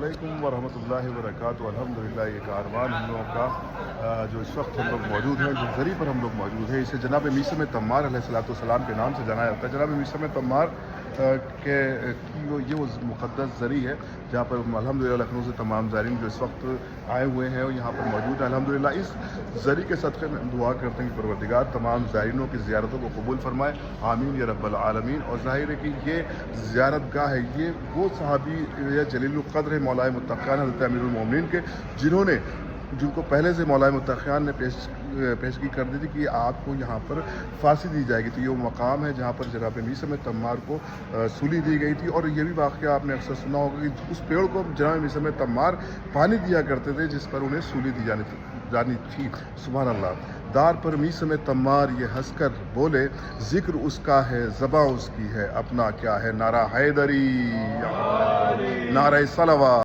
علیکم ورحمۃ اللہ وبرکاتہ۔ الحمدللہ یہ کاروان ہم لوگوں کا جو اس وقت ہم لوگ موجود ہیں، جو زری پر ہم لوگ موجود ہیں، اسے جناب میثم تمار علیہ السلام کے نام سے جانا جاتا ہے۔ جناب میثم تمار کے یہ وہ مقدس زری ہے جہاں پر الحمدللہ لکھنؤ سے تمام زائرین جو اس وقت آئے ہوئے ہیں اور یہاں پر موجود ہیں، الحمدللہ اس زری کے صدقے میں دعا کرتے ہیں کہ پروردگار تمام زائرینوں کی زیارتوں کو قبول فرمائے، آمین یا رب العالمین۔ اور ظاہر ہے کہ یہ زیارت گاہ ہے، یہ وہ صحابی جلیل القدر ہے مولا متقیان حضرت امیر المومنین کے، جن کو پہلے سے مولا متقیان نے پیشگی کر دی تھی کہ آپ کو یہاں پر پھانسی دی جائے گی۔ تو یہ وہ مقام ہے جہاں پر جناب میثم تمار کو سولی دی گئی تھی، اور یہ بھی واقعہ آپ نے اکثر سنا ہوگا کہ اس پیڑ کو جناب میثم تمار پانی دیا کرتے تھے جس پر انہیں سولی دی جانی تھی۔ سبحان اللہ۔ دار پر میثم تمار یہ ہنس کر بولے، ذکر اس کا ہے زباں اس کی ہے، اپنا کیا ہے، نعرہ حیدری، نعرہ صلوات۔